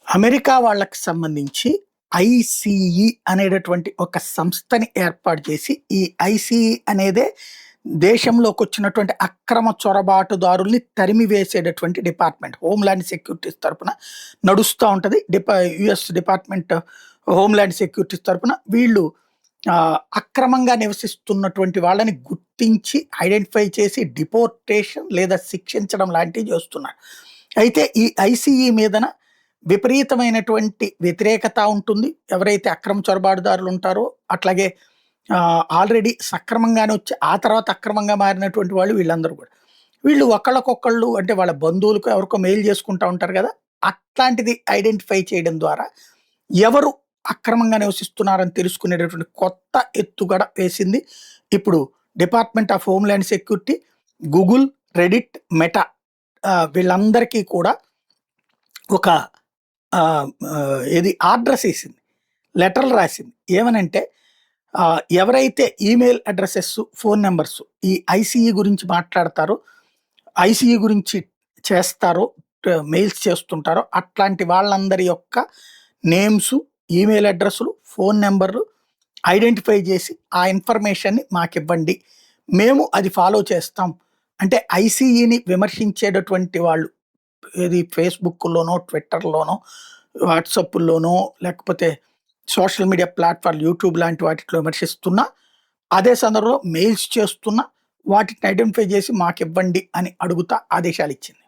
America వాళ్ళకి సంబంధించి ICE అనేటటువంటి ఒక సంస్థని ఏర్పాటు చేసి, ఈ ఐసీఈ అనేదే దేశంలోకొచ్చినటువంటి అక్రమ చొరబాటుదారుల్ని తరిమి వేసేటటువంటి డిపార్ట్‌మెంట్. హోమ్‌ల్యాండ్ సెక్యూరిటీస్ తరపున నడుస్తా ఉంటది. యూఎస్ డిపార్ట్‌మెంట్ హోమ్‌ల్యాండ్ సెక్యూరిటీస్ తరపున వీళ్ళు అక్రమంగా నివసిస్తున్నటువంటి వాళ్ళని గుర్తించి, ఐడెంటిఫై చేసి డిపోర్టేషన్ లేదా శిక్షించడం లాంటివి చేస్తున్నారు. అయితే ఈ ఐసీఈ మీదన విపరీతమైనటువంటి వ్యతిరేకత ఉంటుంది. ఎవరైతే అక్రమ చొరబాటుదారులు ఉంటారో, అట్లాగే ఆల్రెడీ సక్రమంగానే వచ్చి ఆ తర్వాత అక్రమంగా మారినటువంటి వాళ్ళు వీళ్ళందరూ కూడా. వీళ్ళు ఒకళ్ళకొకళ్ళు అంటే వాళ్ళ బంధువులకో ఎవరికో మెయిల్ చేసుకుంటా ఉంటారు కదా! అట్లాంటిది ఐడెంటిఫై చేయడం ద్వారా ఎవరు అక్రమంగా నివసిస్తున్నారని తెలుసుకునేటటువంటి కొత్త ఎత్తుగడ వేసింది. ఇప్పుడు department of homeland security, Google, Reddit, meta వీళ్ళందరికీ కూడా ఒక ఏది ఆర్డర్స్ ఏసింది. లెటర్‌లు రాసింది. ఏమనంటే ఎవరైతే ఈమెయిల్ అడ్రెసెస్, ఫోన్ నంబర్స్ ఈ ఐసీఈ గురించి మాట్లాడతారో, ఐసీఈ గురించి చేస్తారో, మెయిల్స్ చేస్తుంటారో అట్లాంటి వాళ్ళందరి యొక్క నేమ్సు, ఈమెయిల్ అడ్రెస్సులు, ఫోన్ నంబర్‌లు ఐడెంటిఫై చేసి ఆ ఇన్ఫర్మేషన్‌ని మాకివ్వండి. మేము అది ఫాలో చేస్తాం. అంటే ఐసీఈని విమర్శించేటటువంటి వాళ్ళు ఏది ఫేస్‌బుక్‌లోనో, ట్విట్టర్‌లోనో, వాట్సాప్‌ల్లోనో లేకపోతే సోషల్ మీడియా ప్లాట్‌ఫార్మ్ యూట్యూబ్ లాంటి వాటిట్లో విమర్శిస్తున్నా, అదే సందర్భంలో మెయిల్స్ చేస్తున్నా వాటిని ఐడెంటిఫై చేసి మాకివ్వండి అని అడుగుతా ఆదేశాలిచ్చింది.